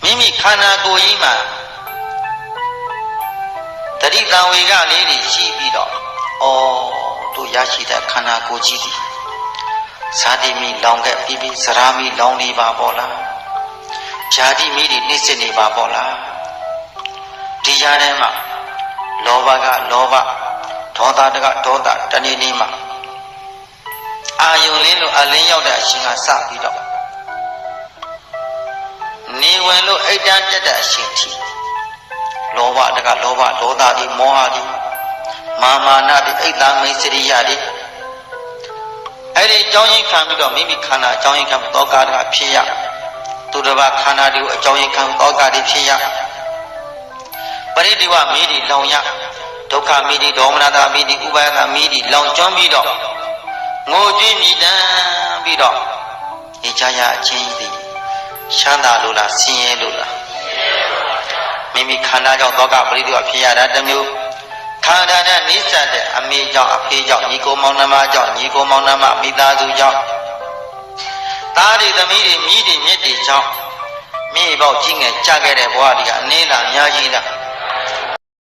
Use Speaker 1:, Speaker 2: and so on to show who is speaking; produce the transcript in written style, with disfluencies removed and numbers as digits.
Speaker 1: မိမိခန္ဓာကိုယ်ကြီးမှာတတိတံဝေကလေးတွေရှိပြီးတော့တို့ရရှိတဲ့ခန္ဓာကိုယ်ကြီးသည်ဇာတိမီလောင်ခဲ့ပြီးပြီးဇရာမီလောင်နေပါပေါ့လားဇာတိမီတွေနှိမ့်စစ်နေပါပေါ့လားဒီကြားထဲမှာလောဘကလောဘဒေါသကဒေါသတဏှိနေမှာအာယုန်လင်းလို့အလင်းရောက်တဲ့အရှင်ကစပြီးတော့နေဝင်လို့အိတ်တန်းတက်တဲ့အရှင်ထိလောဘတကလောဘဒေါသဒီမောဟဒီမာမာနဒီအိတ်တမိတ်စရိယဒီအဲ့ဒီအကြောင်းရင်းခံပြီးတော့မိမိခန္ဓာအကြောင်းရင်းခံသောကတကဖြစ်ရသူတစ်ပါးခန္ဓာတွေကိုအကြောင်းရင်းခံသောကတွေဖြစ်ရပရိဒီဝမီးဒီလောင်ရဒုက္ခမီးဒီဒေါမနတာမီးဒီဥပါယကမီးဒီလောင်ကျွမ်းပြီးတော့ငိုကြွေးမြည်တမ်းပြီးတော့ဒီကြရအချင်းကြီးချမ်းသာလို့လားဆင်းရဲလို့လားမိမိခန္ဓာကြောင့်သောကပရိဒီဝဖြစ်ရတာတစ်မျိုးခန္ဓာနဲ့နိစ္စတဲ့အမေကြောင့်အဖေကြောင့်ညီကိုမောင်နှမကြောင့်ညီကိုမောင်နှမမိသားစုကြောင့်သားတွေသမီးတွေမြည်တွေမြစ်တွေကြောင့်မိပေါက်ကြီးငယ်ကြခဲ့တဲ့ဘဝတွေကအနည်းလားအများကြီးလား